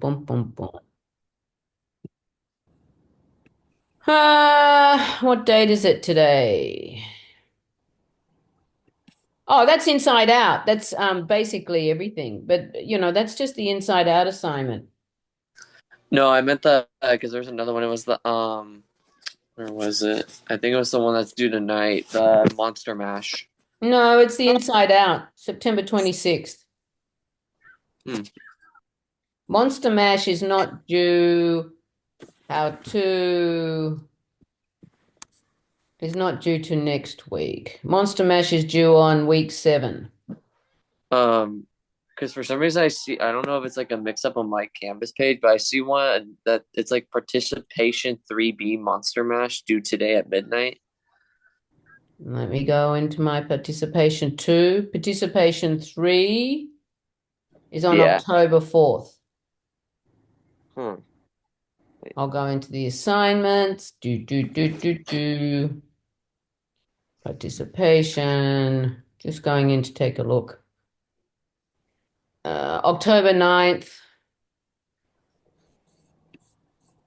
boom, boom, boom. What date is it today? Oh, that's inside out. That's basically everything. But that's just the inside out assignment. No, I meant the because there's another one. It was the where was it? I think it was the one that's due tonight. The Monster Mash. No, it's the inside out, September 26th. Hmm. Monster Mash is not due. How to is not due to next week. Monster Mash is due on week 7. Um, because for some reason I don't know if it's like a mix up on my Canvas page, but I see one that it's like participation 3B Monster Mash due today at midnight. Let me go into my participation 2. Participation 3 is on Yeah. October 4th. Hmm. I'll go into the assignments. Do. Participation. Just going in to take a look. October 9th.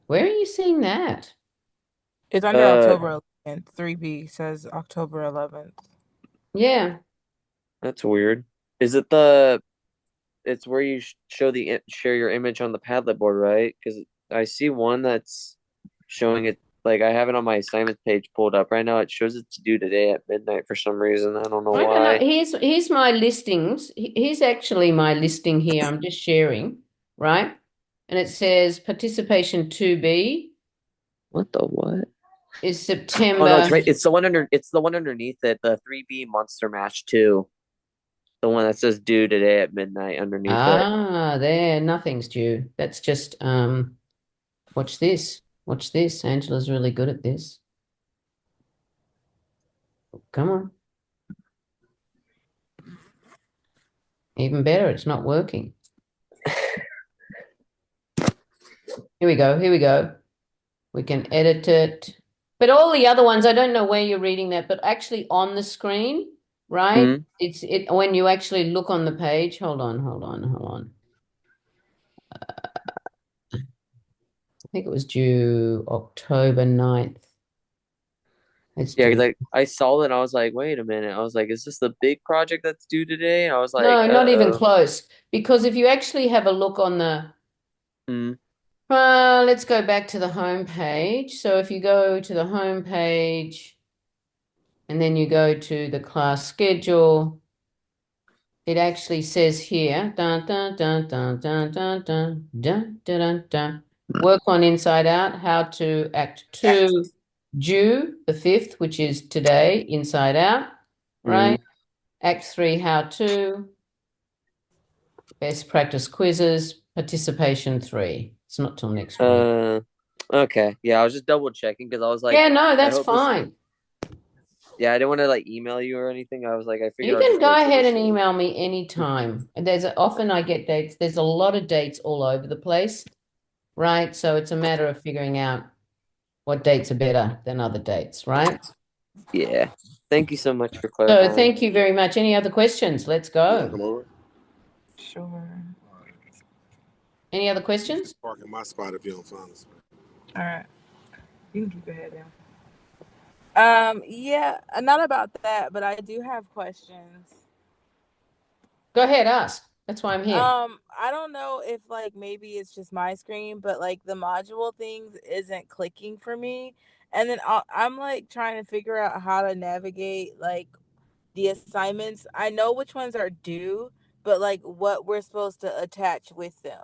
Where are you seeing that? It's under Uh, October 11th. 3B says October 11th. Yeah. that's weird. Is it the? It's where you show share your image on the Padlet board, right? Because I see one that's showing it. Like I have it on my assignment page pulled up right now. It shows it's due today at midnight for some reason. I don't know I don't know. why. Here's my listings. Here's actually my listing here. I'm just sharing, right? And it says participation 2B What the what? is Oh no, September. it's right. It's the one under. It's the one underneath it. The 3B Monster Mash 2. The one that says due today at midnight underneath it. There, nothing's due. That's just watch this. Watch this. Angela's really good at this. Come on. Even better, it's not working. Here we go. Here we go. We can edit it. But all the other ones, I don't know where you're reading that, but actually on the screen, right? Hmm. It's when you actually look on the page. Hold on. I think it was due October 9th. It's Yeah, due. because I saw it and I was like, wait a minute. I was like, is this the big project that's due today? I was like, No, not even uh-oh. close. Because if you actually have a look on the, Hmm. let's go back to the home page. So if you go to the home page and then you go to the class schedule, it actually says here, dun, dun, dun, dun, dun, dun, dun, dun, dun, dun, dun. Work on Inside Out, how to act 2, due the 5th, which is today, Inside Out, Hmm. right? Act 3, how to, best practice quizzes, participation 3. It's not till next week. Uh, okay. Yeah, I was just double checking because I was like, Yeah, no, I that's hope this. fine. Yeah, I didn't want to like email you or anything. I was like, I You figured I'll can just go wait till ahead this and week. email me anytime. Often I get dates. There's a lot of dates all over the place, right? So it's a matter of figuring out what dates are better than other dates, right? Yeah. Thank you so much for So clarifying. thank you very much. Any other questions? Let's You want to go. come over? Sure. Any other You can questions? park in my spot if you don't find us. All right. You can keep your head down. Yeah, not about that, but I do have questions. Go ahead, ask. That's why I'm here. I don't know if like maybe it's just my screen, but like the module things isn't clicking for me. And then I'm like trying to figure out how to navigate like the assignments. I know which ones are due, but like what we're supposed to attach with them.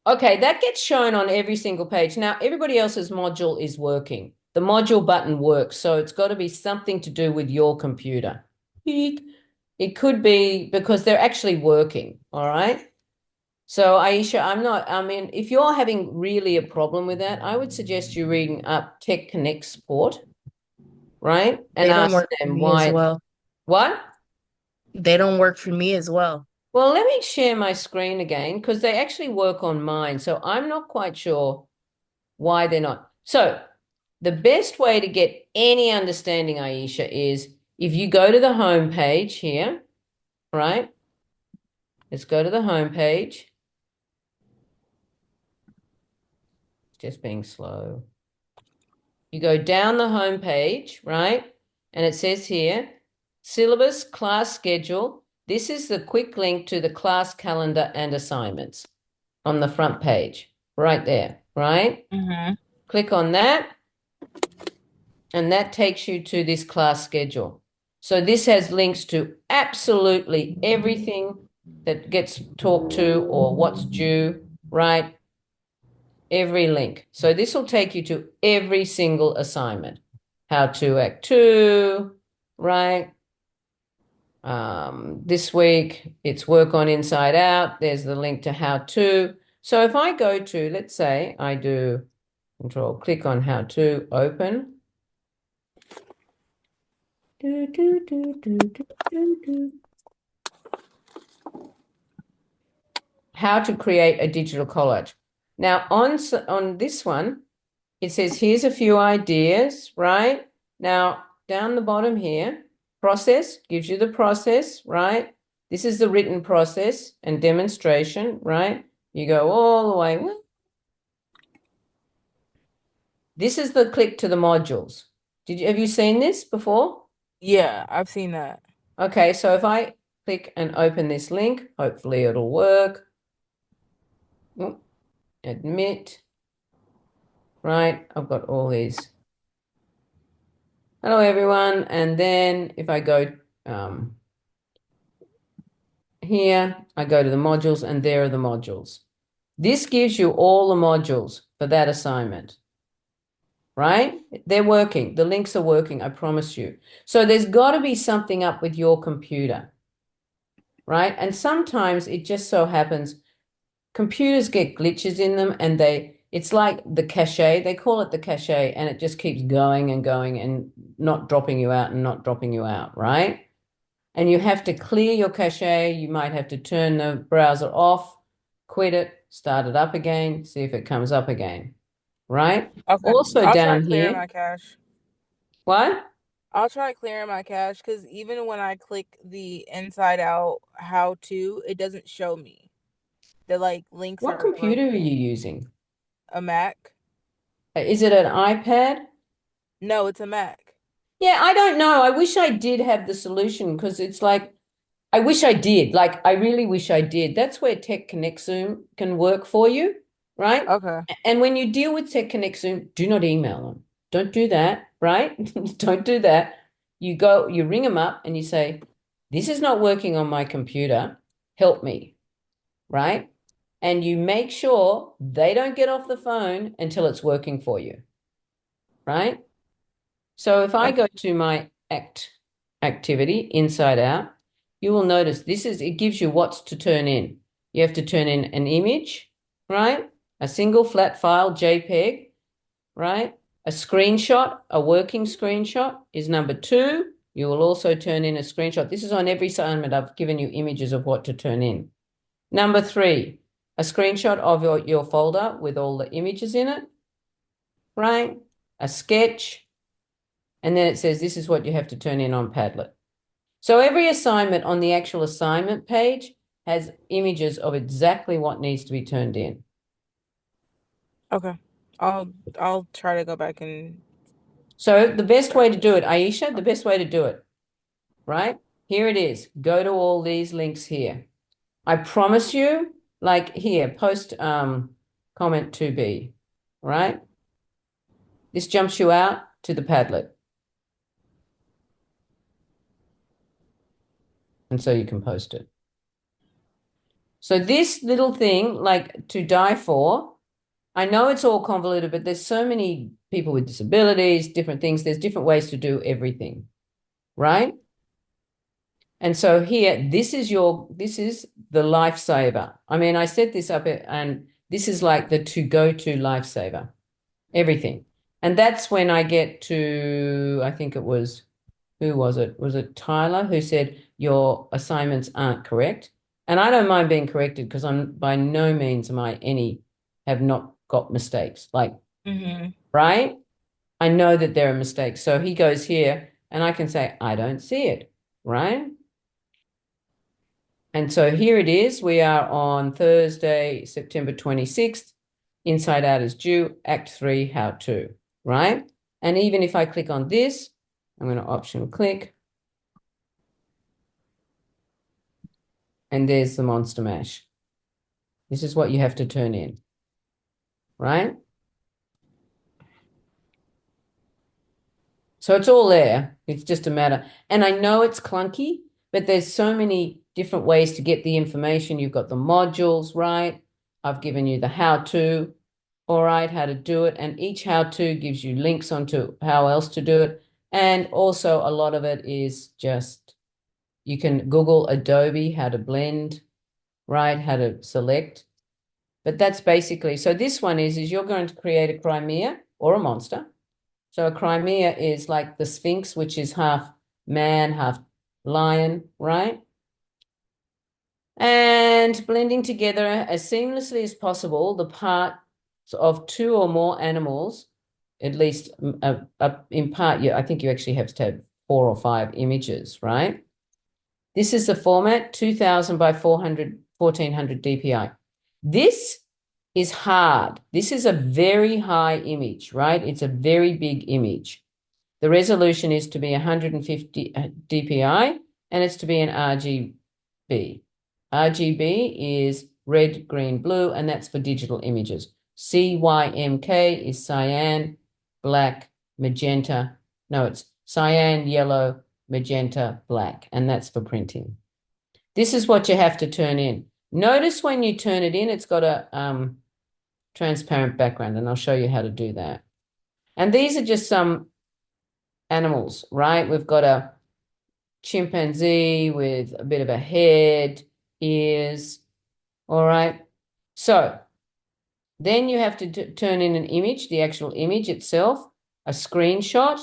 Okay, that gets shown on every single page. Now, everybody else's module is working. The module button works, so it's got to be something to do with your computer. Eek. It could be because they're actually working, all right? So, Aisha, I mean, if you're having really a problem with that, I would suggest you reading up Tech Connect support, right? And They don't ask work for them me as why. well. What? They don't work for me as well. Well, let me share my screen again because they actually work on mine. So I'm not quite sure why they're not. So the best way to get any understanding, Aisha, is if you go to the home page here, right? Let's go to the home page. just being slow. You go down the home page, right? And it says here, syllabus, class schedule. This is the quick link to the class calendar and assignments on the front page, right there, right? Mm-hmm. Click on that, and that takes you to this class schedule. So this has links to absolutely everything that gets talked to or what's due, right? Every link. So this will take you to every single assignment. How to Act 2, right? This week it's work on inside out. There's the link to how to. So if I go to, let's say I do control click on how to open. How to create a digital collage. Now on this one, it says here's a few ideas, right? Now down the bottom here, process gives you the process, right? This is the written process and demonstration, right? You go all the way. This is the click to the modules. Have you seen this before? Yeah, I've seen that. Okay, so if I click and open this link, hopefully it'll work. Admit, right? I've got all these. Hello, everyone. And then if I go here, I go to the modules, and there are the modules. This gives you all the modules for that assignment, right? They're working. The links are working, I promise you. So there's got to be something up with your computer, right? And sometimes it just so happens computers get glitches in them, and it's like the cache, they call it the cache, and it just keeps going and going and not dropping you out and not dropping you out, right? And you have to clear your cache. You might have to turn the browser off, quit it, start it up again, see if it comes up again, right? Okay. Also I'll try down clearing here, my cache. what? I'll try clearing my cache because even when I click the inside out how to, it doesn't show me. The like links What are computer are broken. you using? A Mac? Is it an iPad? No, it's a Mac. Yeah, I don't know. I wish I did have the solution because it's like, I wish I did. Like, I really wish I did. That's where Tech Connect Zoom can work for you, right? Okay. And when you deal with Tech Connect Zoom, do not email them. Don't do that, right? Don't do that. You ring them up and you say, this is not working on my computer. Help me, right? And you make sure they don't get off the phone until it's working for you, right? So if I Okay. go to my activity inside out, you will notice it gives you what's to turn in. You have to turn in an image, right? A single flat file, JPEG, right? A screenshot, a working screenshot is number 2. You will also turn in a screenshot. This is on every assignment. I've given you images of what to turn in. Number 3, a screenshot of your folder with all the images in it, right? A sketch. And then it says this is what you have to turn in on Padlet. So every assignment on the actual assignment page has images of exactly what needs to be turned in. Okay. I'll try to go back and So the best way to do it, Aisha, the best way to do it, right? Here it is. Go to all these links here. I promise you, like here, post comment 2B, right? This jumps you out to the Padlet. And so you can post it. So this little thing, like to die for, I know it's all convoluted, but there's so many people with disabilities, different things. There's different ways to do everything, right? And so here, this is the lifesaver. I mean, I set this up and this is like the to-go-to lifesaver, everything. And that's when I get to, I think it was, who was it? Was it Tyler who said your assignments aren't correct? And I don't mind being corrected because I'm by no means have not got mistakes. Like, Mm-hmm. right? I know that there are mistakes. So he goes here and I can say, I don't see it, right? And so here it is. We are on Thursday, September 26th. Inside Out is due. Act 3, how to, right? And even if I click on this, I'm going to option click. And there's the Monster Mash. This is what you have to turn in, right? So it's all there. It's just a matter. And I know it's clunky, but there's so many different ways to get the information. You've got the modules, right? I've given you the how-to, all right, how to do it. And each how-to gives you links onto how else to do it. And also a lot of it is just, you can Google Adobe, how to blend, right? How to select. But that's basically, so this one is you're going to create a Crimea or a monster. So a Crimea is like the Sphinx, which is half man, half lion, right? And blending together as seamlessly as possible the parts of two or more animals, at least in part, I think you actually have to have 4 or 5 images, right? This is the format, 2000 by 400, 1400 DPI. This is hard. This is a very high image, right? It's a very big image. The resolution is to be 150 DPI, and it's to be an RGB. RGB is red, green, blue, and that's for digital images. CYMK is cyan, black, magenta. No, it's cyan, yellow, magenta, black, and that's for printing. This is what you have to turn in. Notice when you turn it in, it's got a transparent background, and I'll show you how to do that. And these are just some animals, right? We've got a chimpanzee with a bit of a head, ears, all right? So then you have to turn in an image, the actual image itself, a screenshot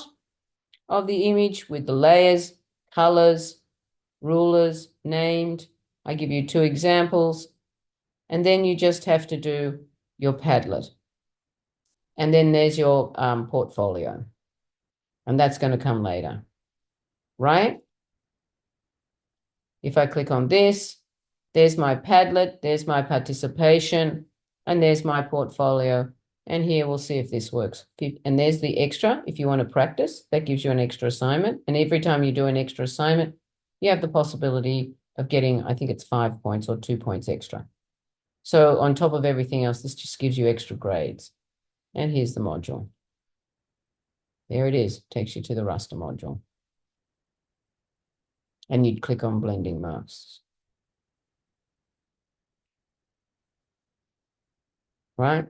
of the image with the layers, colors, rulers named. I give you 2 examples. And then you just have to do your Padlet. And then there's your portfolio. And that's going to come later, right? If I click on this, there's my Padlet, there's my participation, and there's my portfolio. And here we'll see if this works. And there's the extra. If you want to practice, that gives you an extra assignment. And every time you do an extra assignment, you have the possibility of getting, I think it's 5 points or 2 points extra. So on top of everything else, this just gives you extra grades. And here's the module. There it is, takes you to the raster module. And you'd click on blending masks. Right?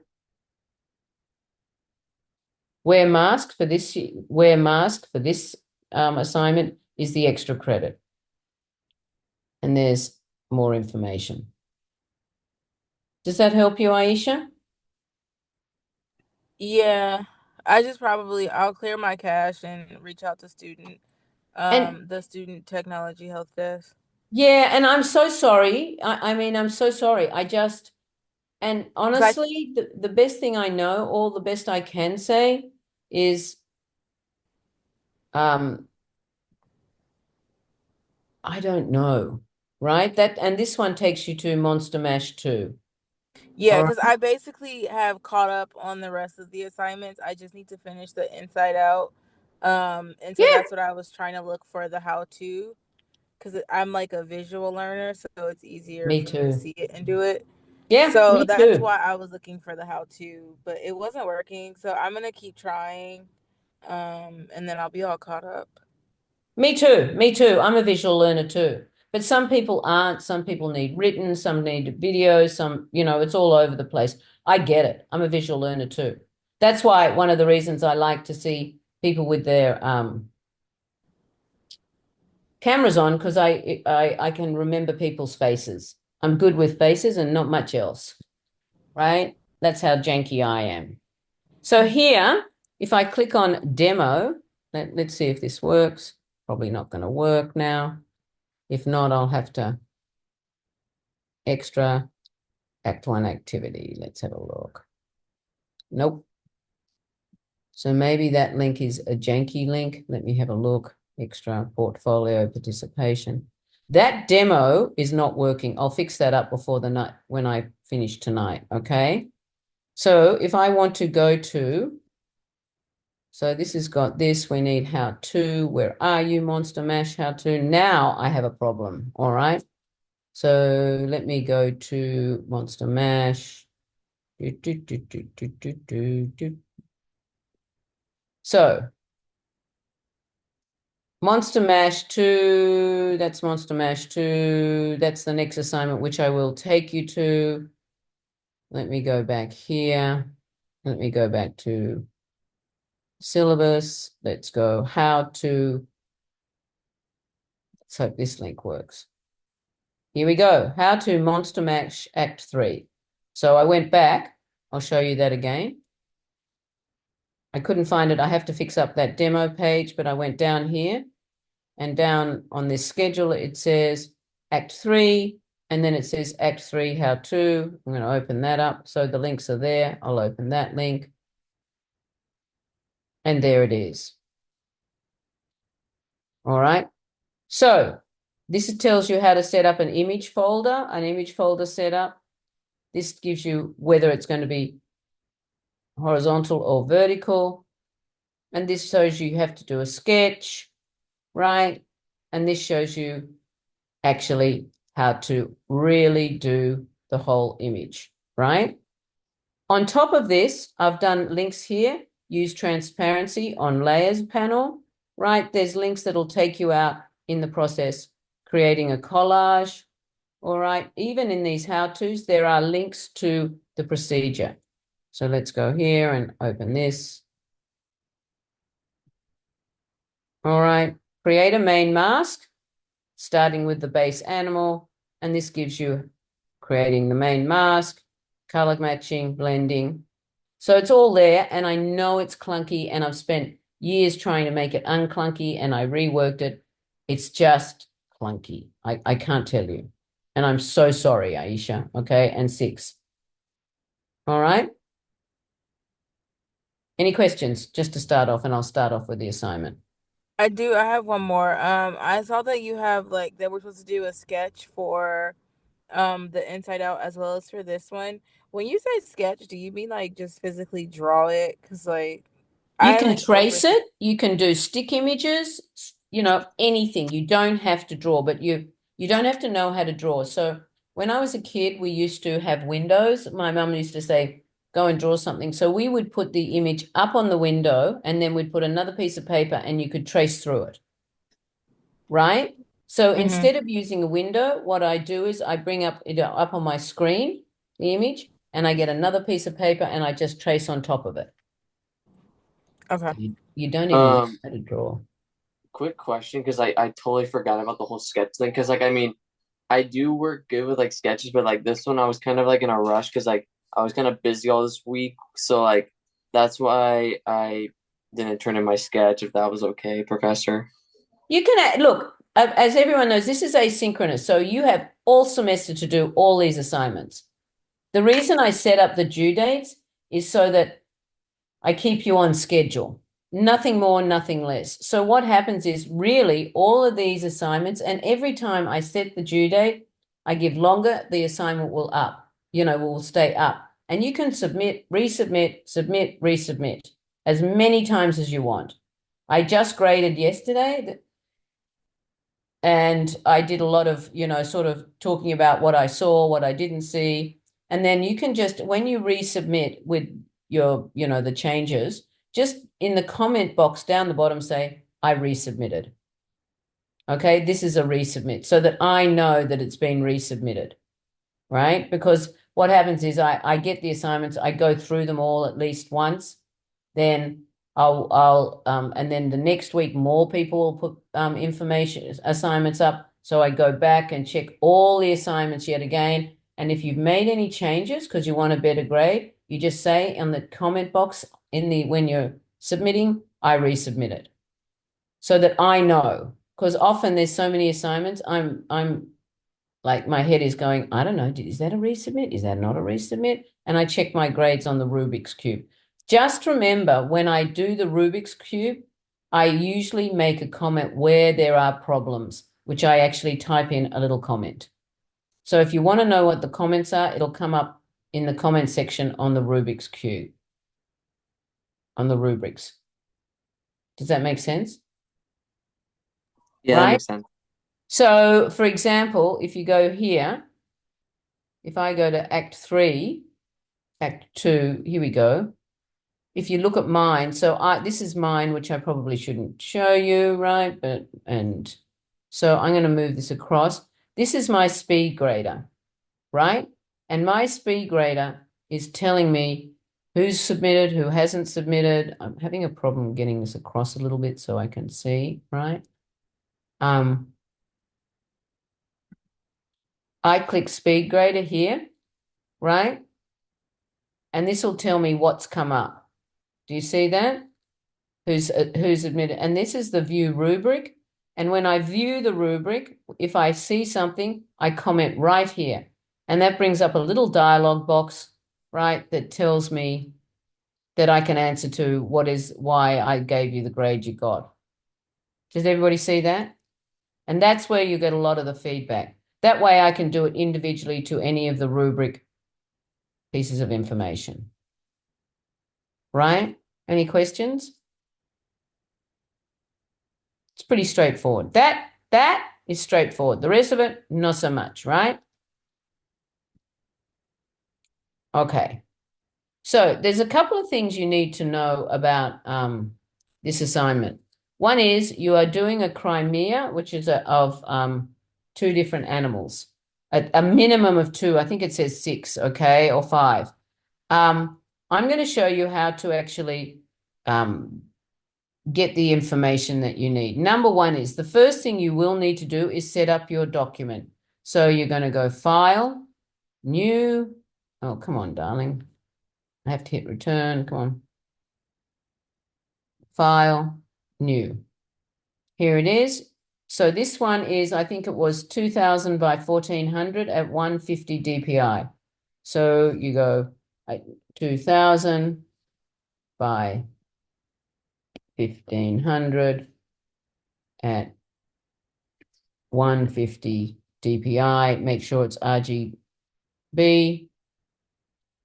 Wear mask for this assignment is the extra credit. And there's more information. Does that help you, Aisha? Yeah, I'll clear my cache and reach out to the student technology help desk. Yeah, and I'm so sorry. I mean, I'm so sorry. And honestly, the best thing I know, or the best I can say is, I don't know, right? And this one takes you to Monster Mash 2. Yeah, All because right. I basically have caught up on the rest of the assignments. I just need to finish the Inside Out. And so Yeah, that's what I was trying to look for the how to, because I'm like a visual learner, so it's easier me for me to too. see it and do it. Yeah, So me that's too. why I was looking for the how to, but it wasn't working. So I'm gonna keep trying, and then I'll be all caught up. Me too. Me too. I'm a visual learner too. But some people aren't. Some people need written, some need video, some, it's all over the place. I get it. I'm a visual learner too. That's why one of the reasons I like to see people with their cameras on, because I can remember people's faces. I'm good with faces and not much else, right? That's how janky I am. So here, if I click on demo, let's see if this works. Probably not going to work now. If not, I'll have to extra Act 1 activity. Let's have a look. Nope. So maybe that link is a janky link. Let me have a look. Extra portfolio participation. That demo is not working. I'll fix that up before the night when I finish tonight. Okay. So if I want to go to, so this has got this, we need how to, where are you, Monster Mash, how to? Now I have a problem, all right? So let me go to Monster Mash. So Monster Mash 2, that's Monster Mash 2. That's the next assignment, which I will take you to. Let me go back here. Let me go back to syllabus. Let's go how to. Let's hope this link works. Here we go. How to Monster Mash Act 3. So I went back. I'll show you that again. I couldn't find it. I have to fix up that demo page, but I went down here. And down on this schedule, it says Act 3, and then it says Act 3, How To. I'm going to open that up. So the links are there. I'll open that link. And there it is. All right. So this tells you how to set up an image folder setup. This gives you whether it's going to be horizontal or vertical. And this shows you have to do a sketch, right? And this shows you actually how to really do the whole image, right? On top of this, I've done links here. Use transparency on layers panel, right? There's links that'll take you out in the process, creating a collage, all right? Even in these how-tos, there are links to the procedure. So let's go here and open this. All right, create a main mask, starting with the base animal, and this gives you creating the main mask, color matching, blending. So it's all there, and I know it's clunky, and I've spent years trying to make it unclunky, and I reworked it. It's just clunky. I can't tell you. And I'm so sorry, Aisha, okay? And 6. All right? Any questions? Just to start off, and I'll start off with the assignment. I do. I have one more. I saw that you have like that we're supposed to do a sketch for the Inside Out as well as for this one. When you say sketch, do you mean like just physically draw it? Because like You I can like trace overthink. it. You can do stick images, anything. You don't have to draw, but you don't have to know how to draw. So when I was a kid, we used to have windows. My mum used to say, go and draw something. So we would put the image up on the window and then we'd put another piece of paper and you could trace through it, right? So Mm-hmm. instead of using a window, what I do is I bring up it up on my screen, the image, and I get another piece of paper and I just trace on top of it. Okay. You don't even know Um, how to draw. quick question, because I totally forgot about the whole sketch thing. Because like I mean, I do work good with like sketches, but like this one, I was kind of like in a rush because like I was kind of busy all this week, so like that's why I didn't turn in my sketch. If that was okay, Professor. You can look, as everyone knows, this is asynchronous. So you have all semester to do all these assignments. The reason I set up the due dates is so that I keep you on schedule. Nothing more, nothing less. So what happens is really all of these assignments, and every time I set the due date, I give longer, the assignment will stay up. And you can submit, resubmit, submit, resubmit as many times as you want. I just graded yesterday and I did a lot of, sort of talking about what I saw, what I didn't see. And then you can just, when you resubmit with your, the changes, just in the comment box down the bottom, say, I resubmitted. Okay, this is a resubmit so that I know that it's been resubmitted, right? Because what happens is I get the assignments, I go through them all at least once, then and then the next week more people will put information assignments up. So I go back and check all the assignments yet again. And if you've made any changes because you want a better grade, you just say in the comment box when you're submitting, I resubmit it. So that I know. Because often there's so many assignments, I'm like my head is going, I don't know, is that a resubmit? Is that not a resubmit? And I check my grades on the Rubik's Cube. Just remember, when I do the Rubik's Cube, I usually make a comment where there are problems, which I actually type in a little comment. So if you want to know what the comments are, it'll come up in the comment section on the Rubik's Cube, on the rubrics. Does that make sense? Yeah, that Right? makes sense. So, for example, if you go here, if I go to Act 3, Act 2, here we go. If you look at mine, so this is mine, which I probably shouldn't show you, right? So I'm going to move this across. This is my speed grader, right? And my speed grader is telling me who's submitted, who hasn't submitted. I'm having a problem getting this across a little bit so I can see, right? I click speed grader here, right? And this will tell me what's come up. Do you see that? Who's admitted? And this is the view rubric. And when I view the rubric, if I see something, I comment right here. And that brings up a little dialog box, right, that tells me that I can answer to why I gave you the grade you got. Does everybody see that? And that's where you get a lot of the feedback. That way I can do it individually to any of the rubric pieces of information. Right? Any questions? It's pretty straightforward. That is straightforward. The rest of it, not so much, right? Okay. So there's a couple of things you need to know about this assignment. One is you are doing a Crimea, which is of two different animals, a minimum of two. I think it says 6, okay, or 5. I'm going to show you how to actually get the information that you need. Number one is the first thing you will need to do is set up your document. So you're going to go File, New. Oh, come on, darling. I have to hit Return. Come on. File, New. Here it is. So this one is, I think it was 2000 by 1400 at 150 dpi. So you go 2000 by 1500 at 150 dpi. Make sure it's RGB.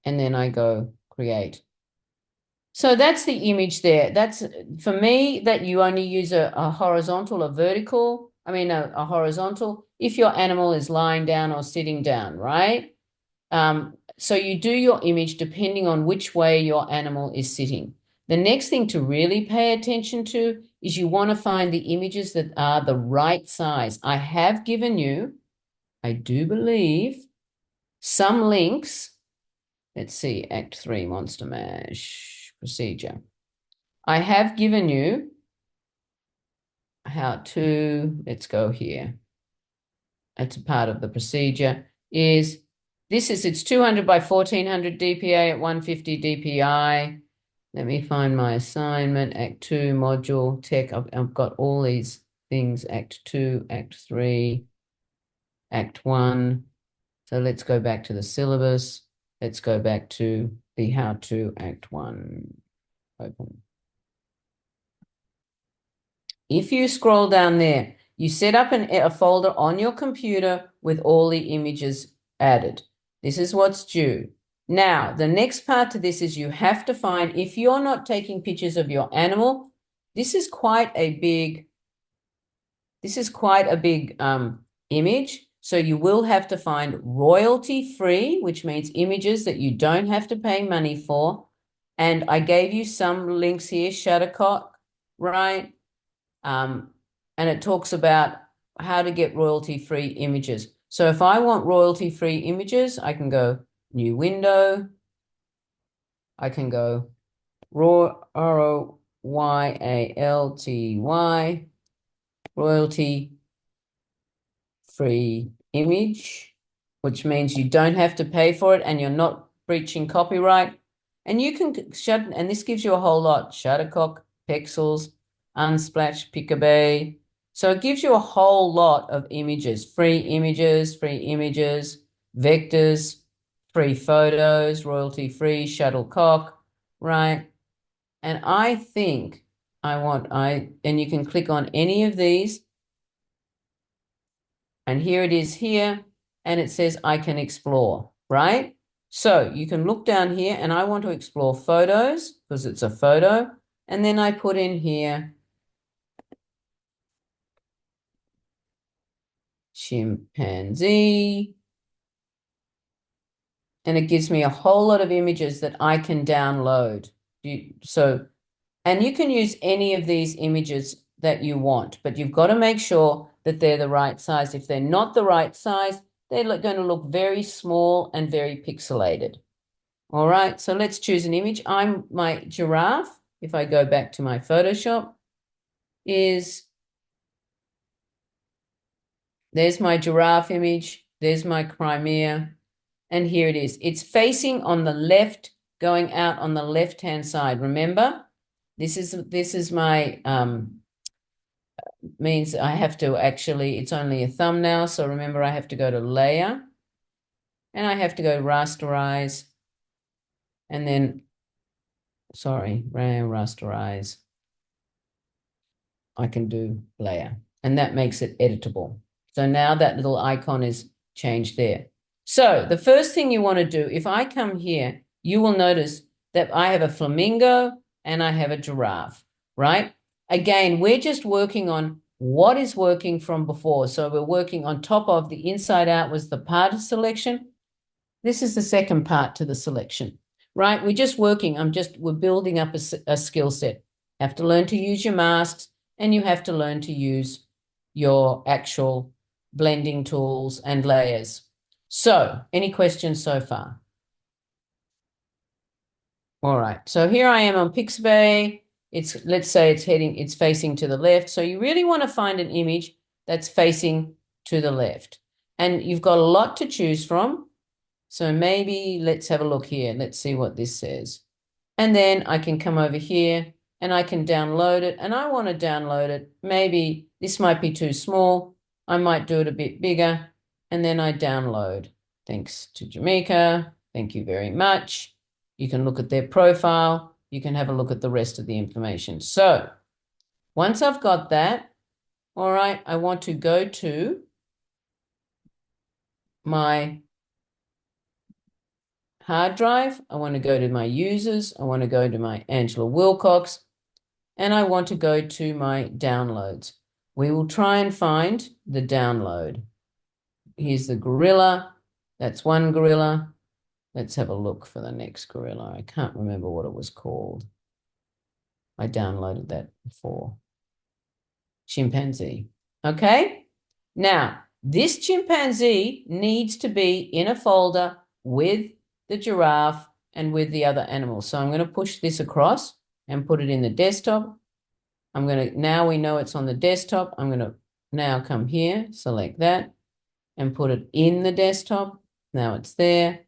And then I go create. So that's the image there. That's for me that you only use a horizontal, a vertical. I mean, a horizontal if your animal is lying down or sitting down, right? So you do your image depending on which way your animal is sitting. The next thing to really pay attention to is you want to find the images that are the right size. I have given you, I do believe, some links. Let's see, Act 3, Monster Mash, procedure. I have given you how to, let's go here. That's a part of the procedure, it's 200 by 1400 dpi at 150 dpi. Let me find my assignment, Act 2, Module, Tech. I've got all these things, Act 2, Act 3, Act 1. So let's go back to the syllabus. Let's go back to the How To, Act 1. Open. If you scroll down there, you set up a folder on your computer with all the images added. This is what's due. Now, the next part to this is you have to find, if you're not taking pictures of your animal, this is quite a big image. So you will have to find royalty-free, which means images that you don't have to pay money for. And I gave you some links here, Shuttercock, right? And it talks about how to get royalty-free images. So if I want royalty-free images, I can go New Window. I can go ROYALTY, royalty-free image, which means you don't have to pay for it and you're not breaching copyright. And you can and this gives you a whole lot. Shuttercock, Pexels, Unsplash, Picabay. So it gives you a whole lot of images, free images, vectors, free photos, royalty-free, Shuttlecock, right? And I think and you can click on any of these. And here it is here, and it says I can explore, right? So you can look down here and I want to explore photos because it's a photo. And then I put in here chimpanzee. And it gives me a whole lot of images that I can download. And you can use any of these images that you want, but you've got to make sure that they're the right size. If they're not the right size, they're going to look very small and very pixelated. All right, so let's choose an image. My giraffe, if I go back to my Photoshop, there's my giraffe image, there's my Crimea, and here it is. It's facing on the left, going out on the left-hand side. Remember, this is my means I have to actually, it's only a thumbnail, so remember I have to go to layer and I have to go rasterize and then, sorry, rasterize. I can do layer and that makes it editable. So now that little icon is changed there. So the first thing you want to do, if I come here, you will notice that I have a flamingo and I have a giraffe, right? Again, we're just working on what is working from before. So we're working on top of the inside out was the part of selection. This is the second part to the selection, right? We're just working. We're building up a skill set. Have to learn to use your masks and you have to learn to use your actual blending tools and layers. So, any questions so far? All right. So here I am on Pixabay. Let's say it's facing to the left. So you really want to find an image that's facing to the left. And you've got a lot to choose from. So maybe let's have a look here. Let's see what this says. And then I can come over here and I can download it. And I want to download it. Maybe this might be too small. I might do it a bit bigger. And then I download. Thanks to Jamaica. Thank you very much. You can look at their profile. You can have a look at the rest of the information. So once I've got that, all right, I want to go to my hard drive. I want to go to my users. I want to go to my Angela Willcock, and I want to go to my downloads. We will try and find the download. Here's the gorilla. That's one gorilla. Let's have a look for the next gorilla. I can't remember what it was called. I downloaded that before. Chimpanzee. Okay. Now, this chimpanzee needs to be in a folder with the giraffe and with the other animals. So I'm going to push this across and put it in the desktop. Now we know it's on the desktop. I'm going to now come here, select that and put it in the desktop. Now it's there.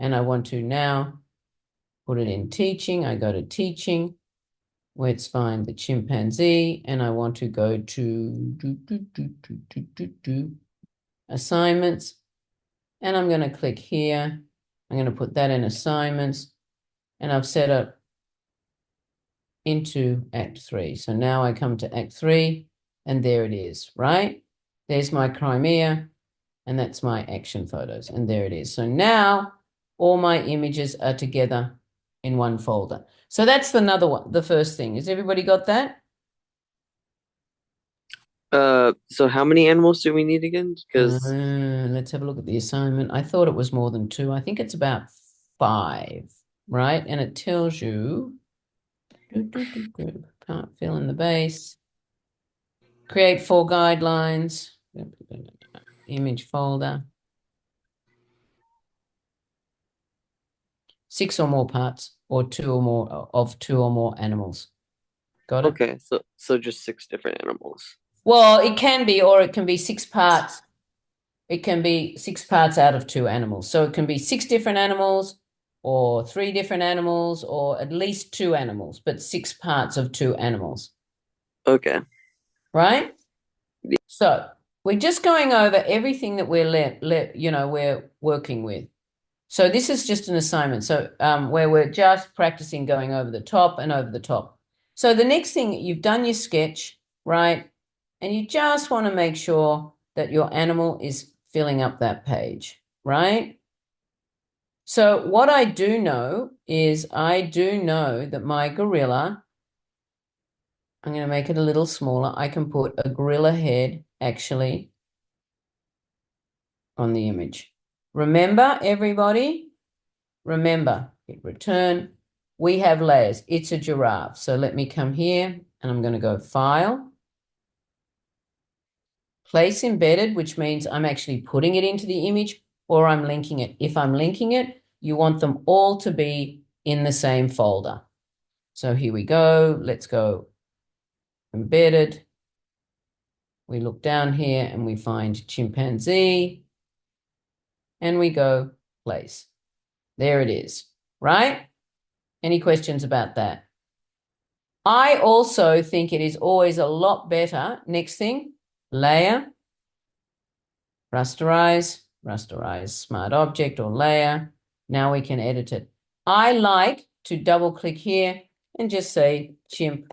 And I want to now put it in teaching. I go to teaching. Let's find the chimpanzee and I want to go to assignments and I'm going to click here. I'm going to put that in assignments and I've set it into Act 3. So now I come to Act 3 and there it is, right? There's my Crimea and that's my action photos and there it is. So now all my images are together in one folder. So that's another one, the first thing. Has everybody got that? So how many animals do we need again? Because let's have a look at the assignment. I thought it was more than 2. I think it's about 5, right? And it tells you can't fill in the base. Create 4 guidelines. Image folder. 6 or more parts, or 2 or more of 2 or more animals. Got it? okay, so just 6 different animals. Well, it can be, or it can be 6 parts. It can be 6 parts out of 2 animals. So it can be 6 different animals, or 3 different animals, or at least 2 animals, but 6 parts of 2 animals. Okay. Right? So we're just going over everything that we're working with. So this is just an assignment. So where we're just practicing going over the top and over the top. So the next thing, you've done your sketch, right? And you just want to make sure that your animal is filling up that page, right? So what I do know is I do know that my gorilla, I'm going to make it a little smaller. I can put a gorilla head actually on the image. Remember, everybody, remember, hit return. We have layers. It's a giraffe. So let me come here and I'm going to go File, Place Embedded, which means I'm actually putting it into the image or I'm linking it. If I'm linking it, you want them all to be in the same folder. So here we go. Let's go Embedded. We look down here and we find chimpanzee and we go Place. There it is, right? Any questions about that? I also think it is always a lot better. Next thing, layer, rasterize, smart object or layer. Now we can edit it. I like to double click here and just say chimp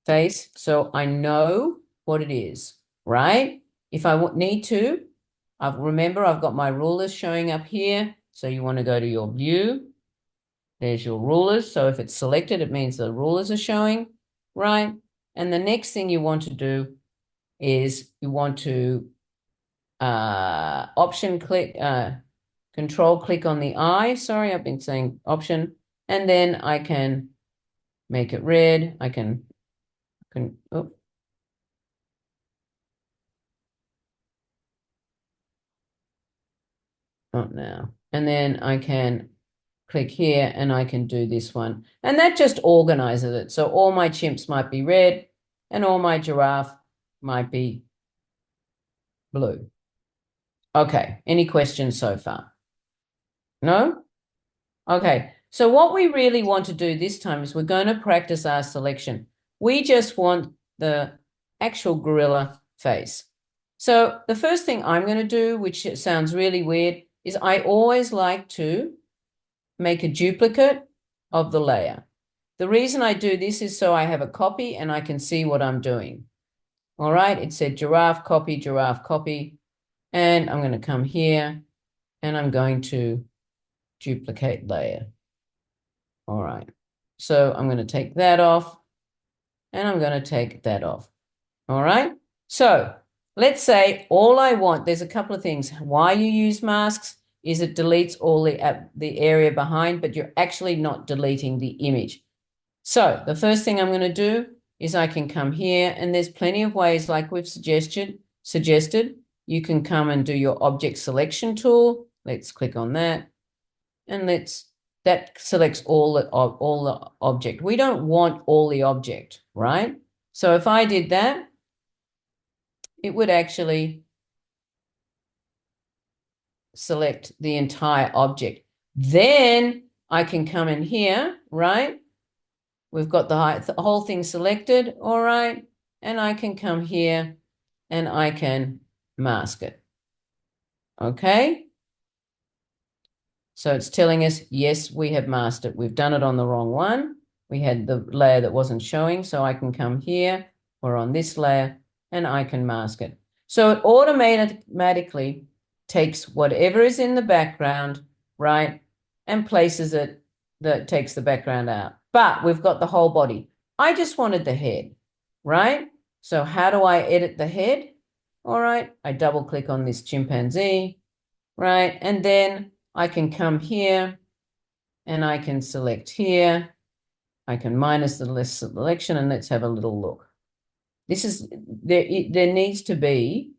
face so I know what it is, right? If I need to, remember I've got my rulers showing up here. So you want to go to your view. There's your rulers. So if it's selected, it means the rulers are showing, right? And the next thing you want to do is you want to option click, control click on the eye. Sorry, I've been saying option. And then I can make it red. I can oh. Not now. And then I can click here and I can do this one. And that just organizes it. So all my chimps might be red and all my giraffe might be blue. Okay, any questions so far? No? Okay, so what we really want to do this time is we're going to practice our selection. We just want the actual gorilla face. So the first thing I'm going to do, which sounds really weird, is I always like to make a duplicate of the layer. The reason I do this is so I have a copy and I can see what I'm doing. All right, it said giraffe copy, and I'm going to come here and I'm going to duplicate layer. All right, so I'm going to take that off and I'm going to take that off. All right, so let's say all I want, there's a couple of things. Why you use masks is it deletes all the area behind, but you're actually not deleting the image. So the first thing I'm going to do is I can come here and there's plenty of ways like we've suggested. You can come and do your object selection tool. Let's click on that. And that selects all the object. We don't want all the object, right? So if I did that, it would actually select the entire object. Then I can come in here, right? We've got the whole thing selected, all right? And I can come here and I can mask it. Okay? So it's telling us, yes, we have masked it. We've done it on the wrong one. We had the layer that wasn't showing, so I can come here or on this layer and I can mask it. So it automatically takes whatever is in the background, right, and places it, that takes the background out. But we've got the whole body. I just wanted the head, right? So how do I edit the head? All right, I double click on this chimpanzee, right? And then I can come here and I can select here. I can minus the list selection and let's have a little look. This is, there needs to be,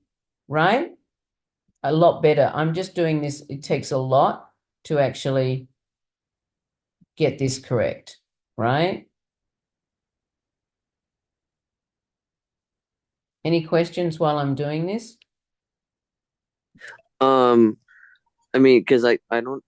right, a lot better. I'm just doing this. It takes a lot to actually get this correct, right? Any questions while I'm doing this? I mean, because I don't,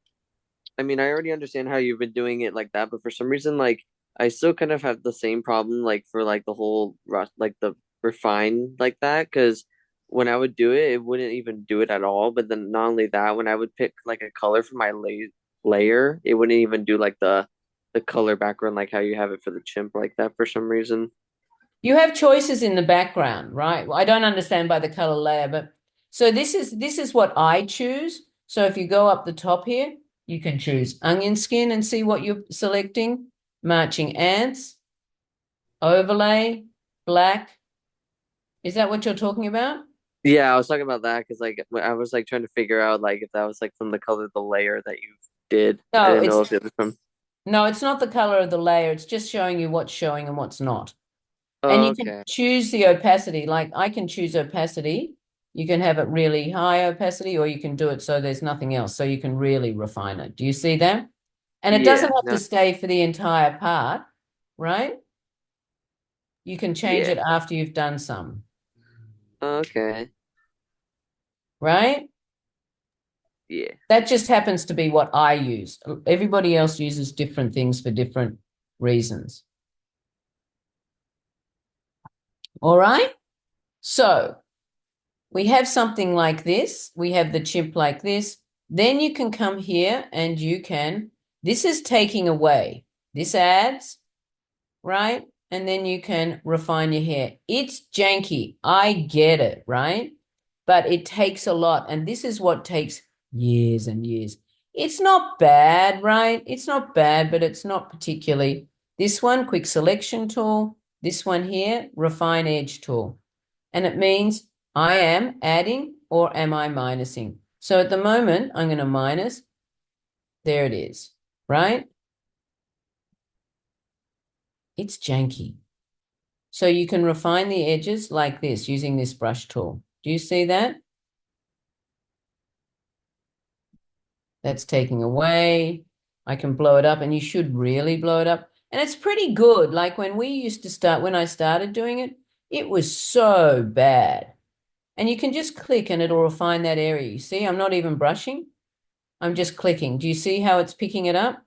I mean, I already understand how you've been doing it like that, but for some reason, like, I still kind of have the same problem, like, for, like, the whole, like, the refine like that, because when I would do it, it wouldn't even do it at all, but then not only that, when I would pick, like, a color for my layer, it wouldn't even do, like, the color background, like how you have it for the chimp like that for some reason. You have choices in the background, right? I don't understand by the color layer, but so this is what I choose. So if you go up the top here, You can choose onion skin and see what you're selecting. Marching ants, overlay, black. Is that what you're talking about? Yeah, I was talking about that because like I was like trying to figure out like if that was like from the color of the layer that you did. I No, didn't know it's if it was from. no, it's not the color of the layer. It's just showing you what's showing and what's not. And Oh, you can okay. choose the opacity. Like I can choose opacity. You can have it really high opacity, or you can do it so there's nothing else. So you can really refine it. Do you see that? And it doesn't Yeah. have to No. stay for the entire part, right? You can change Yeah. it after you've done some, Okay. right? Yeah. That just happens to be what I use. Everybody else uses different things for different reasons. All right. So we have something like this. We have the chimp like this. Then you can come here and you can, this is taking away. This adds, right? And then you can refine your hair. It's janky. I get it, right? But it takes a lot. And this is what takes years and years. It's not bad, right? It's not bad, but it's not particularly. This one, quick selection tool. This one here, refine edge tool. And it means I am adding or am I minusing? So at the moment, I'm going to minus. There it is, right? It's janky. So you can refine the edges like this using this brush tool. Do you see that? That's taking away. I can blow it up, and you should really blow it up. And it's pretty good. Like when we used to start, when I started doing it, it was so bad. And you can just click and it'll refine that area. You see, I'm not even brushing. I'm just clicking. Do you see how it's picking it up?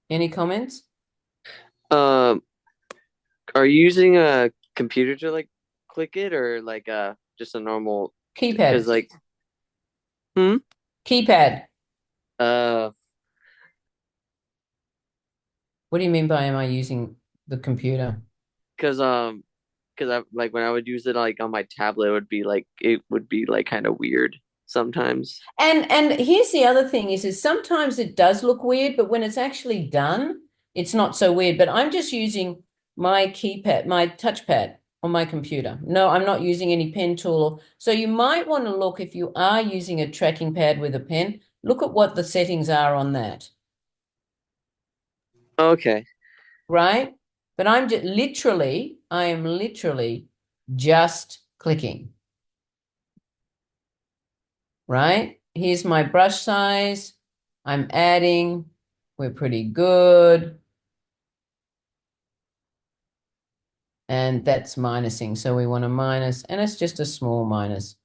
Any comments? Um, are you using a computer to like click it or like just a normal? Because Keypad. like, hmm. Keypad. Uh, What do you mean by am I using the computer? because because I like when I would use it like on my tablet, it would be like kind of weird sometimes. And here's the other thing is sometimes it does look weird, but when it's actually done, it's not so weird. But I'm just using my keypad, my touchpad on my computer. No, I'm not using any pen tool. So you might want to look if you are using a tracking pad with a pen, look at what the settings are on that, Okay. right? But I am literally just clicking, right? Here's my brush size. I'm adding. We're pretty good. And that's minusing. So we want to minus, and it's just a small minus.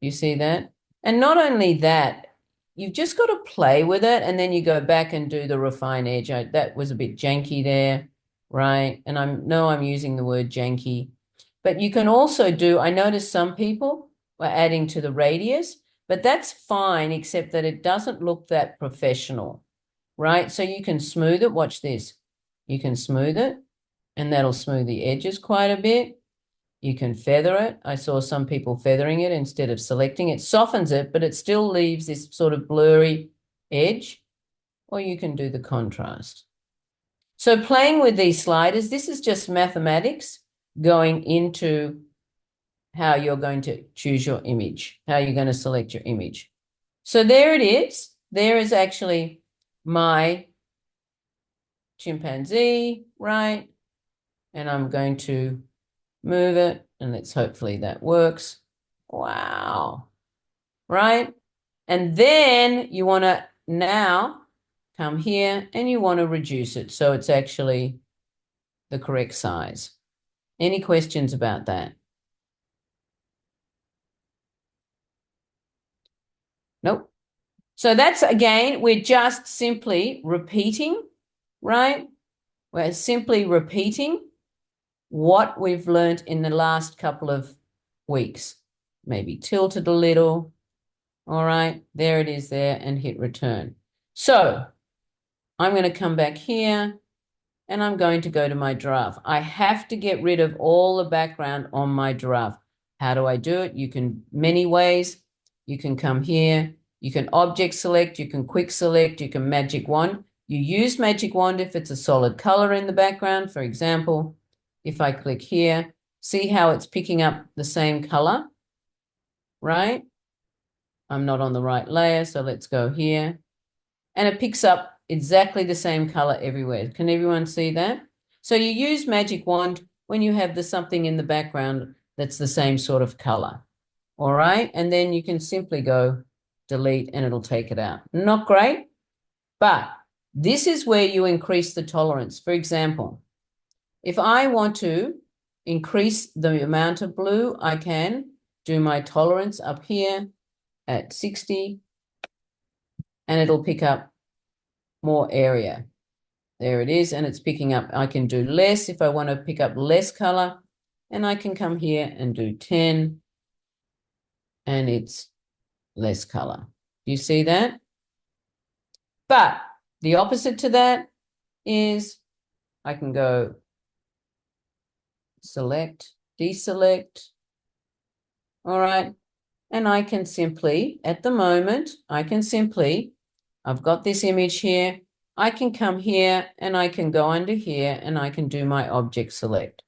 You see that? And not only that, you've just got to play with it and then you go back and do the refine edge. That was a bit janky there, right? And I'm using the word janky. But you can also do, I noticed some people were adding to the radius, but that's fine, except that it doesn't look that professional, right? So you can smooth it. Watch this. You can smooth it, and that'll smooth the edges quite a bit. You can feather it. I saw some people feathering it instead of selecting. It softens it, but it still leaves this sort of blurry edge, or you can do the contrast. So playing with these sliders, this is just mathematics going into how you're going to choose your image, how you're going to select your image. So there it is. There is actually my chimpanzee, right? And I'm going to move it, and let's hopefully that works. Wow. Right? And then you want to now come here and you want to reduce it so it's actually the correct size. Any questions about that? Nope. So that's again, we're just simply repeating, right? We're simply repeating what we've learned in the last couple of weeks. Maybe tilt it a little. All right, there it is there, and hit return. So I'm going to come back here and I'm going to go to my giraffe. I have to get rid of all the background on my giraffe. How do I do it? You can many ways. You can come here. You can object select. You can quick select. You can magic wand. You use magic wand if it's a solid color in the background. For example, if I click here, see how it's picking up the same color, right? I'm not on the right layer, so let's go here. And it picks up exactly the same color everywhere. Can everyone see that? So you use magic wand when you have something in the background that's the same sort of color. All right. And then you can simply go delete and it'll take it out. Not great, but this is where you increase the tolerance. For example, if I want to increase the amount of blue, I can do my tolerance up here at 60 and it'll pick up more area. There it is, and it's picking up. I can do less if I want to pick up less color, and I can come here and do 10, and it's less color. Do you see that? But the opposite to that is I can go select, deselect, all right, and I can simply, at the moment, I've got this image here, I can come here and I can go under here and I can do my object select.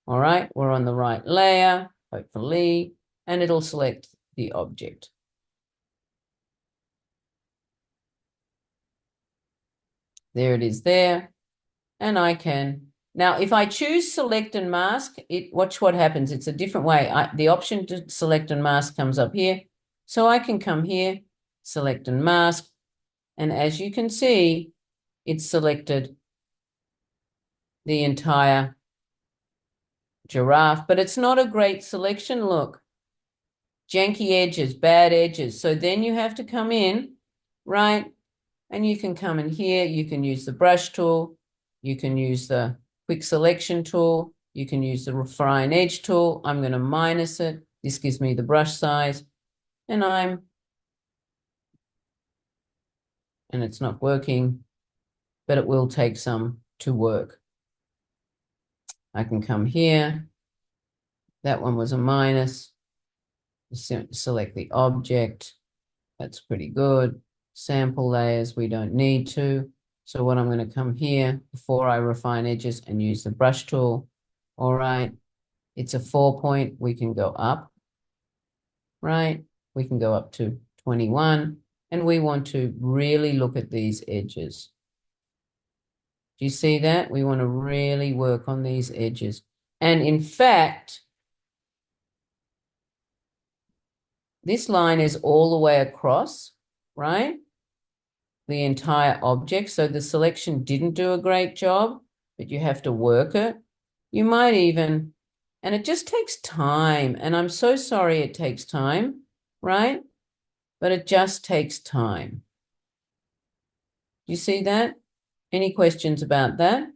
All right, we're on the right layer, hopefully, and it'll select the object. There it is there. And I can, now if I choose select and mask, watch what happens. It's a different way. The option to select and mask comes up here. So I can come here, select and mask. And as you can see, it's selected the entire giraffe, but it's not a great selection. Look, janky edges, bad edges. So then you have to come in, right? And you can come in here. You can use the brush tool. You can use the quick selection tool. You can use the refine edge tool. I'm going to minus it. This gives me the brush size. And it's not working, but it will take some to work. I can come here. That one was a minus. Select the object. That's pretty good. Sample layers, we don't need to. So what I'm going to come here before I refine edges and use the brush tool. All right. It's a 4-point. We can go up, right? We can go up to 21. And we want to really look at these edges. Do you see that? We want to really work on these edges. And in fact, this line is all the way across, right? The entire object. So the selection didn't do a great job, but you have to work it. You might even, and it just takes time. And I'm so sorry it takes time, right? But it just takes time. Do you see that? Any questions about that?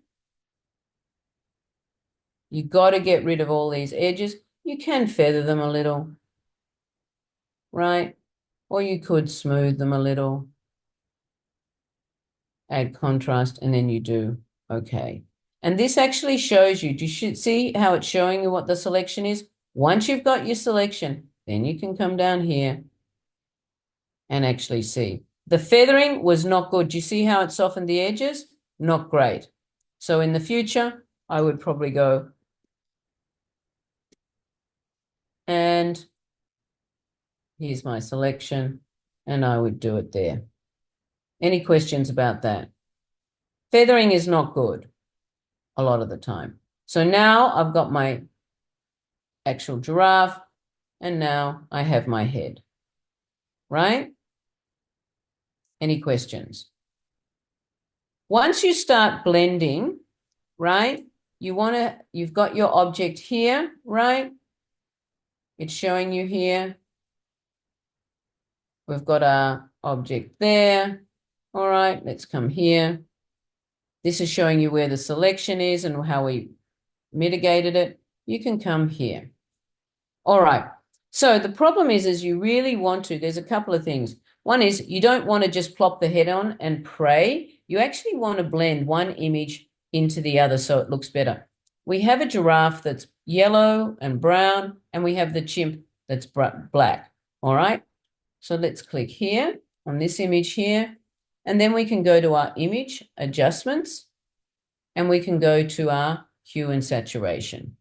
You got to get rid of all these edges. You can feather them a little, right? Or you could smooth them a little, add contrast, and then you do okay. And this actually shows you, you should see how it's showing you what the selection is. Once you've got your selection, then you can come down here and actually see. The feathering was not good. Do you see how it softened the edges? Not great. So in the future, I would probably go and here's my selection, and I would do it there. Any questions about that? Feathering is not good a lot of the time. So now I've got my actual giraffe, and now I have my head, right? Any questions? Once you start blending, right, you've got your object here, right? It's showing you here. We've got our object there. All right, let's come here. This is showing you where the selection is and how we mitigated it. You can come here. All right. So the problem is you really want to, there's a couple of things. One is you don't want to just plop the head on and pray. You actually want to blend one image into the other so it looks better. we have a giraffe that's yellow and brown, and we have the chimp that's black. All right. So let's click here on this image here, and then we can go to our image adjustments, and we can go to our hue and saturation.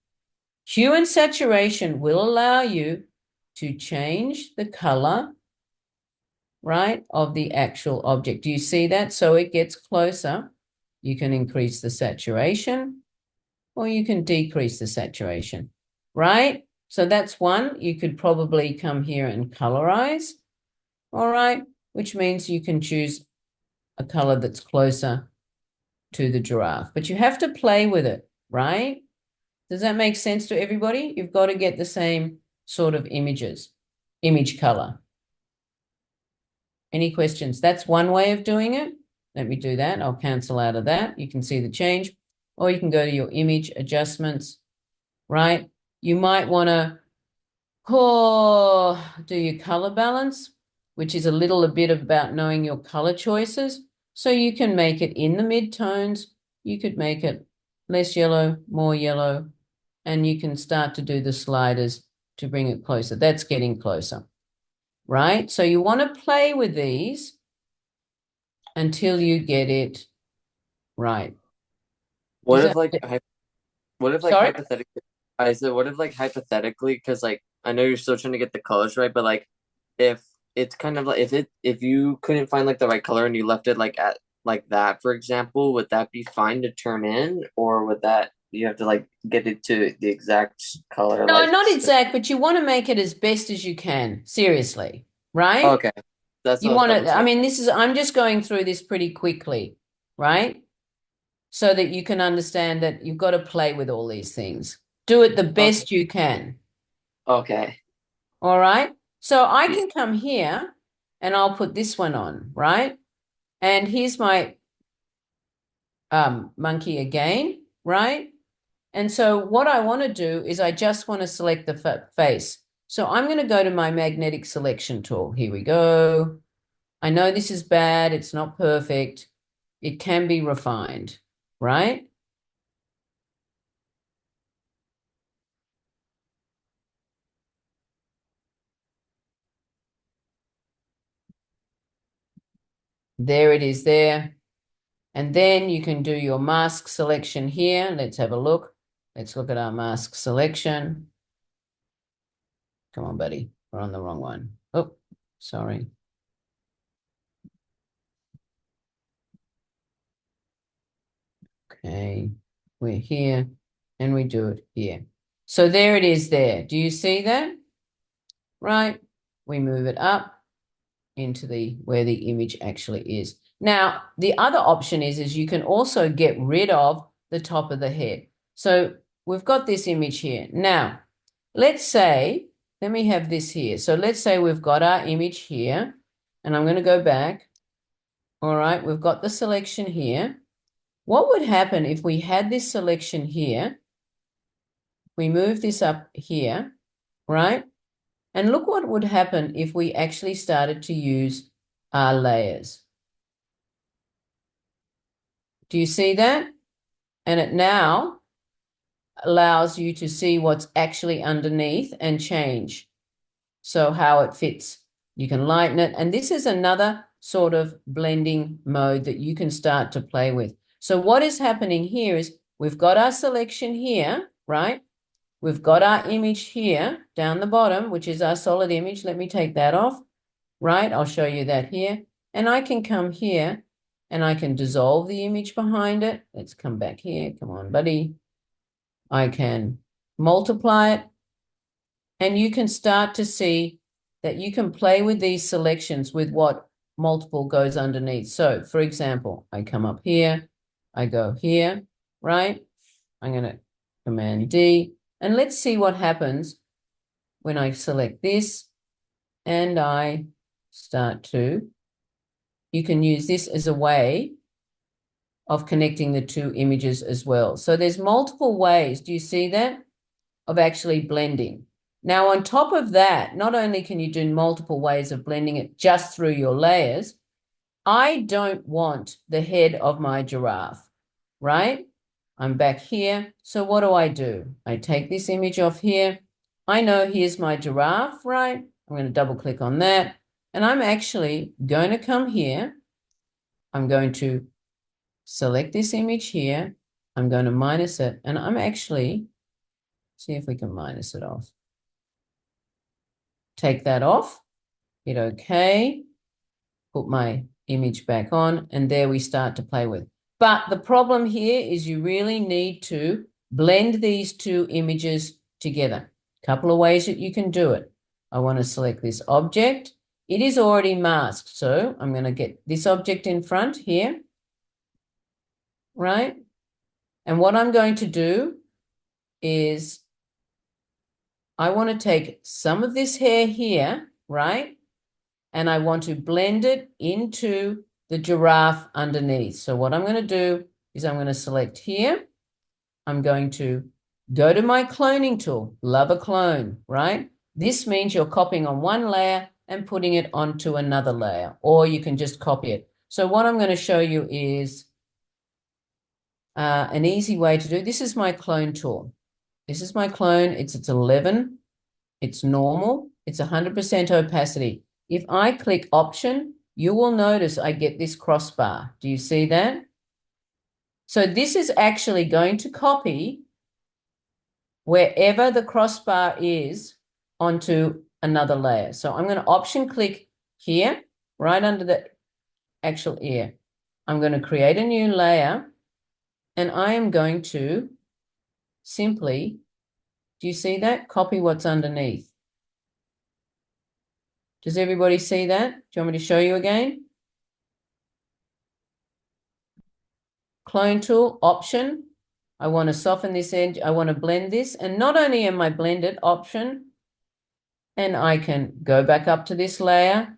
Hue and saturation will allow you to change the color, right, of the actual object. Do you see that? So it gets closer. You can increase the saturation or you can decrease the saturation, right? So that's one. You could probably come here and colorize, all right, which means you can choose a color that's closer to the giraffe, but you have to play with it, right? Does that make sense to everybody? You've got to get the same sort of image color. Any questions? That's one way of doing it. Let me do that. I'll cancel out of that. You can see the change, or you can go to your image adjustments, right? You might want to do your color balance, which is a bit about knowing your color choices. So you can make it in the mid-tones. You could make it less yellow, more yellow, and you can start to do the sliders to bring it closer. That's getting closer, right? So you want to play with these until you get it right. What Does if that like what if like Sorry? hypothetically I said what if like hypothetically because like I know you're still trying to get the colors right, but like if it's kind of like if you couldn't find like the right color and you left it like at like that, for example, would that be fine to turn in, or would that you have to like get it to the exact color No, like not exact, but you want to make it as best as you can. Seriously, right? okay. That's what You I was want double to, I checking. mean, I'm just going through this pretty quickly, right? So that you can understand that you've got to play with all these things. Do it the Okay. best you can. Okay. All right. So I Yeah. can come here and I'll put this one on, right? And here's my monkey again, right? And so what I want to do is I just want to select the face. So I'm going to go to my magnetic selection tool. Here we go. I know this is bad. It's not perfect. It can be refined, right? There it is there. And then you can do your mask selection here. Let's have a look. Let's look at our mask selection. Come on, buddy. We're on the wrong one. Oh, sorry. Okay, we're here and we do it here. So there it is there. Do you see that? Right. We move it up into where the image actually is. Now, the other option is you can also get rid of the top of the head. So we've got this image here. Now, let's say, let me have this here. So let's say we've got our image here, and I'm going to go back. All right, we've got the selection here. What would happen if we had this selection here? We move this up here, right? And look what would happen if we actually started to use our layers. Do you see that? And it now allows you to see what's actually underneath and change. So how it fits. You can lighten it. And this is another sort of blending mode that you can start to play with. So what is happening here is we've got our selection here, right? We've got our image here down the bottom, which is our solid image. Let me take that off, right? I'll show you that here. And I can come here and I can dissolve the image behind it. Let's come back here. Come on, buddy. I can multiply it. And you can start to see that you can play with these selections with what multiple goes underneath. So, for example, I come up here, I go here, right? I'm going to Command D. And let's see what happens when I select this and I start to. You can use this as a way of connecting the two images as well. So there's multiple ways. Do you see that? Of actually blending. Now, on top of that, not only can you do multiple ways of blending it just through your layers, I don't want the head of my giraffe, right? I'm back here. So what do? I take this image off here. I know here's my giraffe, right? I'm going to double click on that. And I'm actually going to come here. I'm going to select this image here. I'm going to minus it. And I'm actually, see if we can minus it off. Take that off, hit OK, put my image back on, and there we start to play with. But the problem here is you really need to blend these two images together. A couple of ways that you can do it. I want to select this object. It is already masked, so I'm going to get this object in front here, right? And what I'm going to do is I want to take some of this hair here, right? And I want to blend it into the giraffe underneath. So what I'm going to do is I'm going to select here. I'm going to go to my cloning tool, love a clone, right? This means you're copying on one layer and putting it onto another layer, or you can just copy it. So what I'm going to show you is an easy way to do. This is my clone tool. This is my clone. It's 11. It's normal. It's 100% opacity. If I click option, you will notice I get this crossbar. Do you see that? So this is actually going to copy wherever the crossbar is onto another layer. So I'm going to option click here, right under the actual ear. I'm going to create a new layer and I am going to simply, do you see that? Copy what's underneath. Does everybody see that? Do you want me to show you again? Clone tool, option. I want to soften this edge. I want to blend this. And not only am I blended, option, and I can go back up to this layer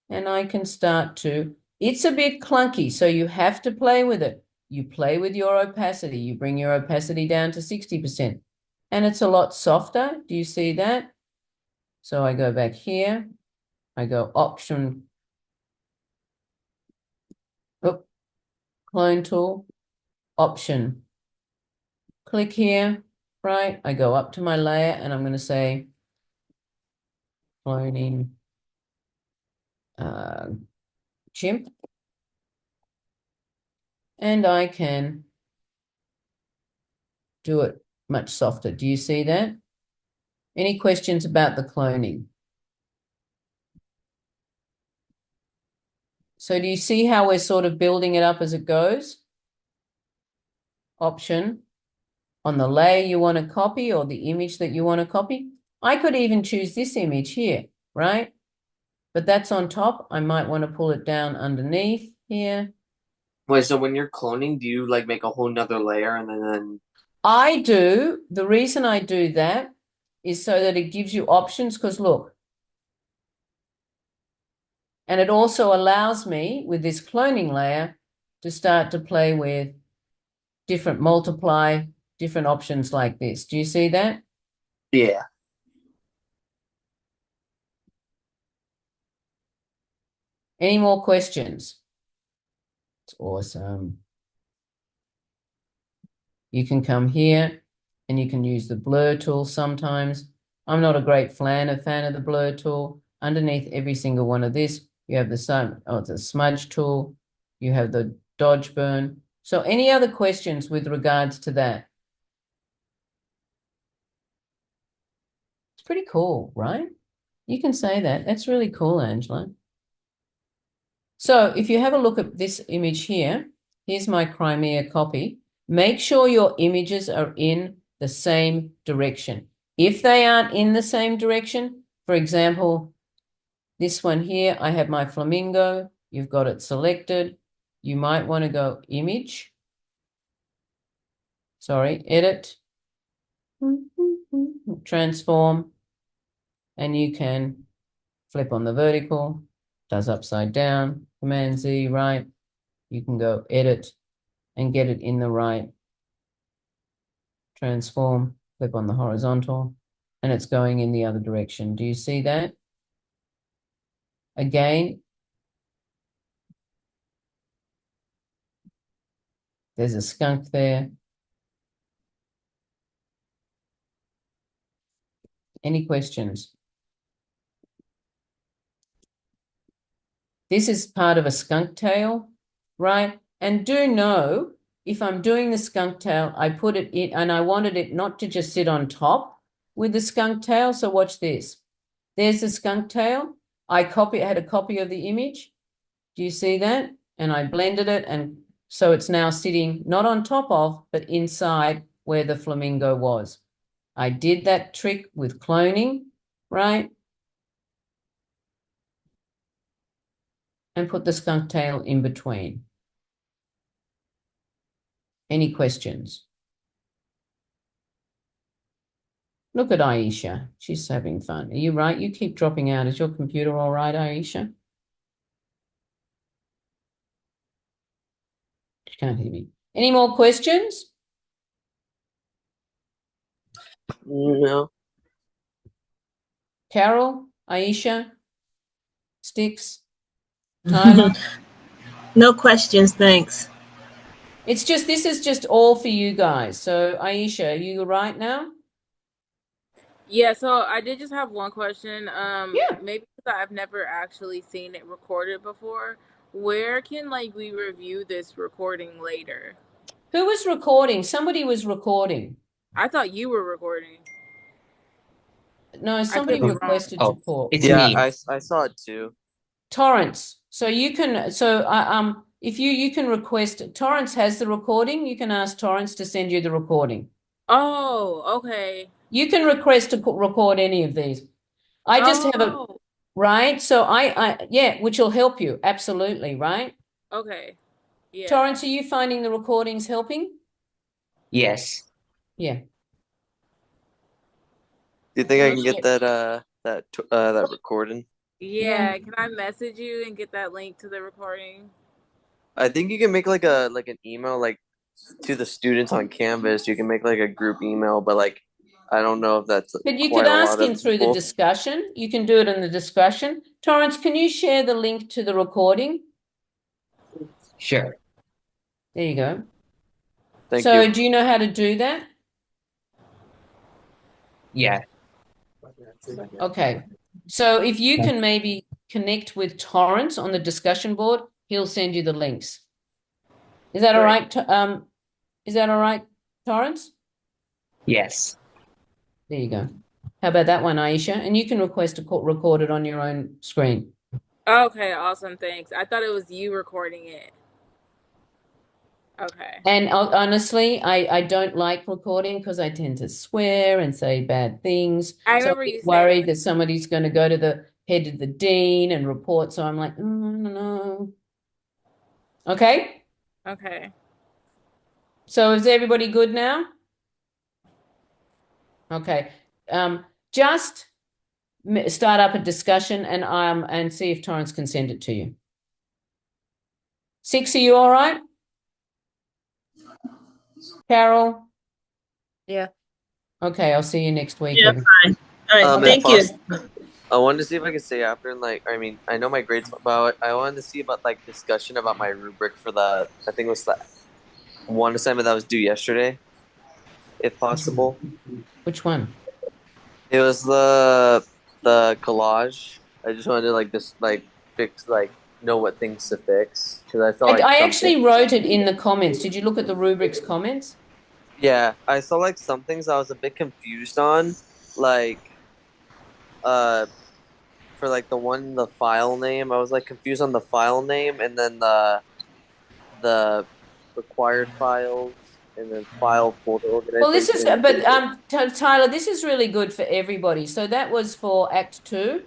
and I can start to, it's a bit clunky, so you have to play with it. You play with your opacity. You bring your opacity down to 60%. And it's a lot softer. Do you see that? So I go back here. I go option, clone tool, option. Click here, right? I go up to my layer and I'm going to say cloning chimp. And I can do it much softer. Do you see that? Any questions about the cloning? So do you see how we're sort of building it up as it goes? Option on the layer you want to copy or the image that you want to copy. I could even choose this image here, right? But that's on top. I might want to pull it down underneath here. Wait, so when you're cloning, do you like make a whole nother layer and then I do. The reason I do that is so that it gives you options because look, and it also allows me with this cloning layer to start to play with different multiply, different options like this. Do you see that? yeah. Any more questions? It's awesome. You can come here and you can use the blur tool sometimes. I'm not a great fan of the blur tool. Underneath every single one of this, you have it's a smudge tool. You have the dodge burn. So any other questions with regards to that? It's pretty cool, right? You can say that. That's really cool, Angela. So if you have a look at this image here, here's my Crimea copy. Make sure your images are in the same direction. If they aren't in the same direction, for example, this one here, I have my flamingo. You've got it selected. You might want to go image. Sorry, edit, transform, and you can flip on the vertical, does upside down, Command Z, right? You can go edit and get it in the right, transform, flip on the horizontal, and it's going in the other direction. Do you see that? Again, there's a skunk there. Any questions? This is part of a skunk tail, right? And do know, if I'm doing the skunk tail, I put it in, and I wanted it not to just sit on top with the skunk tail. So watch this. There's the skunk tail. I had a copy of the image. Do you see that? And I blended it, and so it's now sitting not on top of, but inside where the flamingo was. I did that trick with cloning, right? And put the skunk tail in between. Any questions? Look at Aisha. She's having fun. Are you right? You keep dropping out. Is your computer all right, Aisha? She can't hear me. Any more questions? No. Carol, Aisha, Sticks, Tyler? No questions, thanks. This is just all for you guys. So Aisha, are you right now? Yeah, so I did just have one question. Yeah. Maybe because I've never actually seen it recorded before. Where can we review this recording later? Who was recording? Somebody was recording. I thought you were recording. No, I could somebody be wrong. requested to talk. It's Yeah, me. I saw it too. Torrance. So you can, if you can request, Torrance has the recording. You can ask Torrance to send you the recording. Oh, okay. You can request to record any of these. I just have a, Oh, right? So yeah, which will help you. Absolutely, right? okay. Yeah. Torrance, are you finding the recordings helping? Yes. Yeah. Do you think I can Yeah. get that recording? Yeah. Can I message you and get that link to the recording? I think you can make like an email to the students on Canvas. You can make like a group email, but I don't know if that's But you could quite a ask lot him of through the people. discussion. You can do it in the discussion. Torrance, can you share the link to the recording? Sure. There you go. Thank So you. do you know how to do that? Yeah. Okay. So if you can maybe connect with Torrance on the discussion board, he'll send you the links. Is that all right? Is that all right, Torrance? Yes. There you go. How about that one, Aisha? And you can request to record it on your own screen. Okay, awesome. Thanks. I thought it was you recording it. Okay. And honestly, I don't like recording because I tend to swear and say bad things. I So I'm remember you saying worried that. that somebody's going to go to the head of the dean and report. So I'm like, no. Okay. Okay. So is everybody good now? Okay. Just start up a discussion and see if Torrance can send it to you. 6, are you all right? Carol? Yeah. Okay, I'll see you next week. Yeah, fine. All right, If thank you. I wanted to see if I could stay after and I mean, I know my grades, but I wanted to see about discussion about my rubric for the I think it was the one assignment that was due yesterday, if possible. Which one? It was the collage. I just wanted to fix know what things to fix because I felt like I something. actually wrote it in the comments. Did you look at the rubric's comments? Yeah, I saw some things I was a bit confused on, like uh for the file name. I was confused on the file name and then the required files and then file folder Well, this is, organization. but Tyler, this is really good for everybody. So that was for Act 2,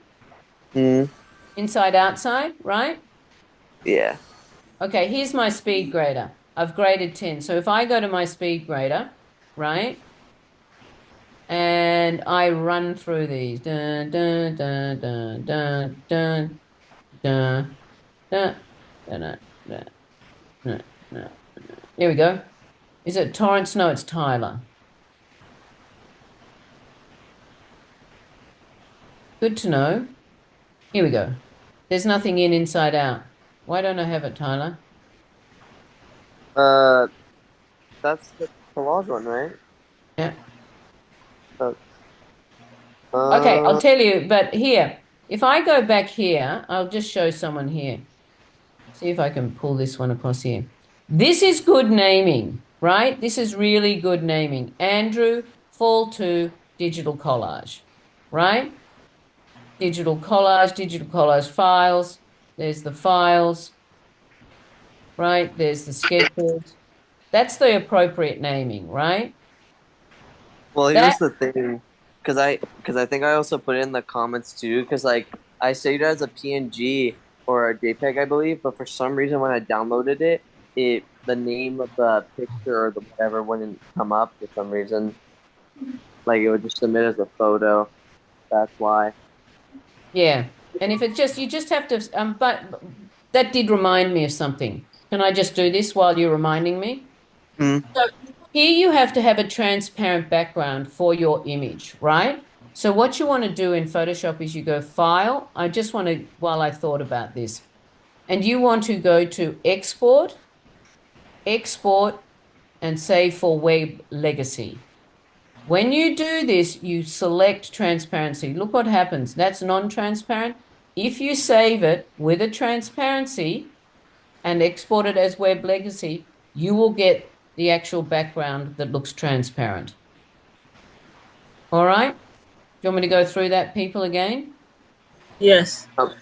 Mm, inside outside, right? yeah. Okay, here's my speed grader. I've graded 10. So if I go to my speed grader, right? And I run through these. Dun, dun, dun, dun, dun, dun, dun, dun, dun, dun, dun, dun, dun. Here we go. Is it Torrance? No, it's Tyler. Good to know. Here we go. There's nothing in inside out. Why don't I have it, Tyler? Uh, that's the collage one, right? Yeah. Uh, Okay, I'll Uh, tell you, but here, if I go back here, I'll just show someone here. See if I can pull this one across here. This is good naming, right? This is really good naming. Andrew, fall to digital collage, right? Digital collage files. There's the files, right? There's the sketches. That's the appropriate naming, right? well, That, here's the thing, because I think I also put it in the comments too, because like I saved it as a PNG or a JPEG, I believe, but for some reason when I downloaded it, the name of the picture or the whatever wouldn't come up for some reason. Like it would just submit as a photo. That's why. yeah. And if it's just, you just have to, but that did remind me of something. Can I just do this while you're reminding me? Hmm. So here you have to have a transparent background for your image, right? So what you want to do in Photoshop is you go File. I just want to, while I thought about this, and you want to go to Export, Export, and Save for Web Legacy. When you do this, you select transparency. Look what happens. That's non-transparent. If you save it with a transparency and export it as web legacy, you will get the actual background that looks transparent. All right? Do you want me to go through that, people, again? Yes. Um,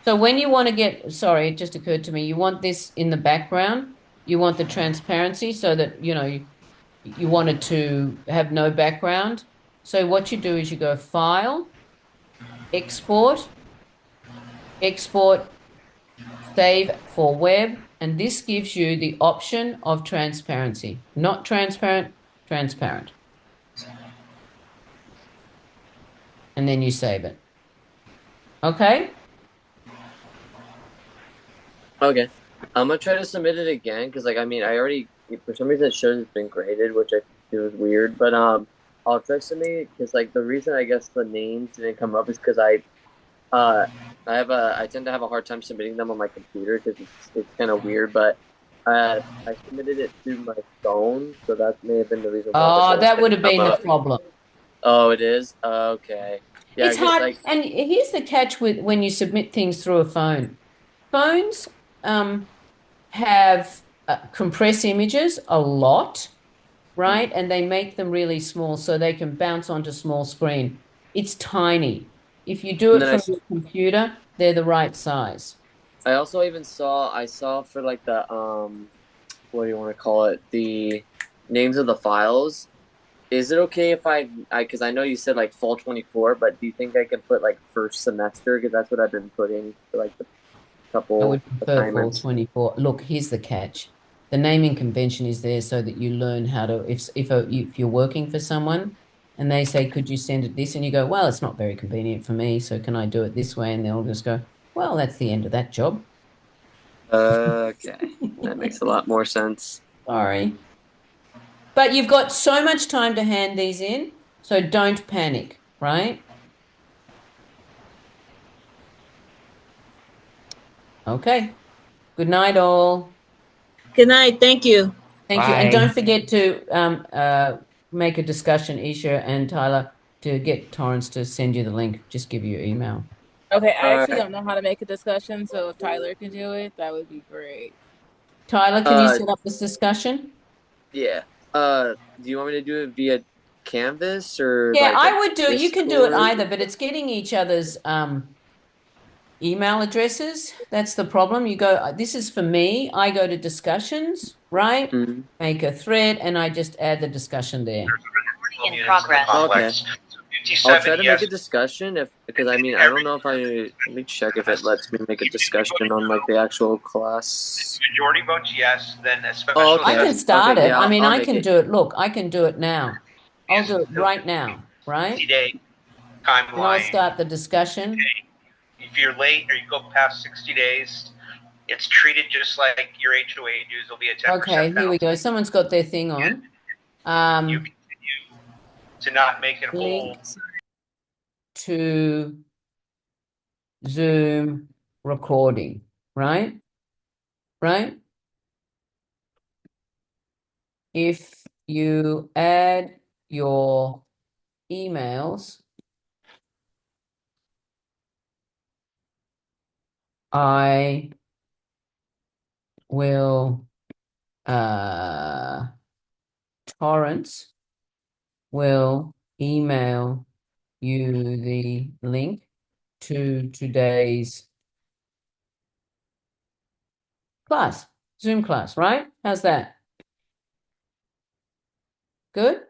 So when you want to get, sorry, it just occurred to me, you want this in the background. You want the transparency so that, you want it to have no background. So what you do is you go File, Export, Export, Save for Web, and this gives you the option of transparency. Not transparent, transparent. And then you save it. Okay? okay. I'm gonna try to submit it again because, like, I mean, I already for some reason it shows it's been graded, which I feel is weird. But I'll try to submit it because, like, the reason I guess the names didn't come up is because uh I tend to have a hard time submitting them on my computer because it's kind of weird. But I submitted it through my phone, so that may have been the reason why the Oh, names that would didn't have come been the up. problem. Oh, it is? Okay. Yeah, It's because hard. like And here's the catch with when you submit things through a phone. Phones have compress images a lot, right? And they make them really small so they can bounce onto small screen. It's tiny. If you do and it then from your computer, they're the right size. I also even saw for like the what do you want to call it? The names of the files. Is it okay if I because I know you said like fall 24, but do you think I can put like first semester because that's what I've been putting for like the I couple would prefer fall assignments. 24. Look, here's the catch. The naming convention is there so that you learn how to, if you're working for someone and they say, could you send it this? And you go, well, it's not very convenient for me. So can I do it this way? And they'll just go, well, that's the end of that job. Okay, that makes a lot more sense. Sorry. But you've got so much time to hand these in. So don't panic, right? Okay. Good night, all. Good night. Thank you. Thank you. And Bye. don't forget to make a discussion, Isha and Tyler, to get Torrance to send you the link. Just give you your email. Okay, I All actually right. don't know how to make a discussion, so if Tyler can do it, that would be great. Tyler, can you Uh, set up this discussion? yeah. Do you want me to do it via Canvas or Yeah, like a I would do it. You can do it Discord? either, but it's getting each other's email addresses. That's the problem. You go, this is for me. I go to discussions, right? Mhm. Make a thread, and I just add the discussion there. In progress. Okay. Complex. I'll 57 try to make a yes. discussion if because I mean I don't know if let me check if it lets me make a discussion on like the actual class. Majority votes yes, then a special Oh, I okay. can yes. start Okay, it. yeah, I mean, I'll I make can it. do it. Look, I can do it now. I'll do it Is right now, right? 60-day And I'll timeline. start the discussion. If you're late or you go past 60 days, it's treated just like your HOA dues. There'll be a 10% Okay, here we penalty. go. Someone's got their thing on. You continue to not make it whole. Link to Zoom recording, right? Right? If you add your emails I will Torrance will email you the link to today's class, Zoom class, right? How's that? Good?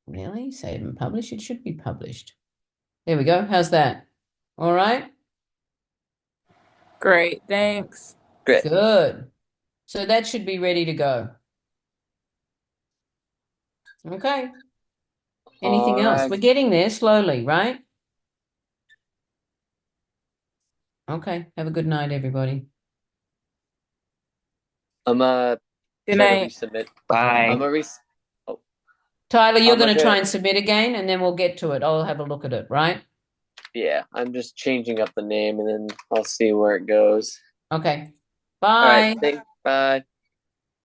Really? Save and publish? It should be published. There we go. How's that? All right? Great, thanks. Great. Good. So that should be ready to go. Okay. Anything else? Alright. We're getting there slowly, right? Okay. Have a good night, everybody. I'm Good try to night. resubmit. Bye. I'm gonna oh, Tyler, you're I'm going to try gonna and submit again, and then we'll get to it. I'll have a look at it, right? yeah, I'm just changing up the name and then I'll see where it goes. Okay. All right, Bye. bye.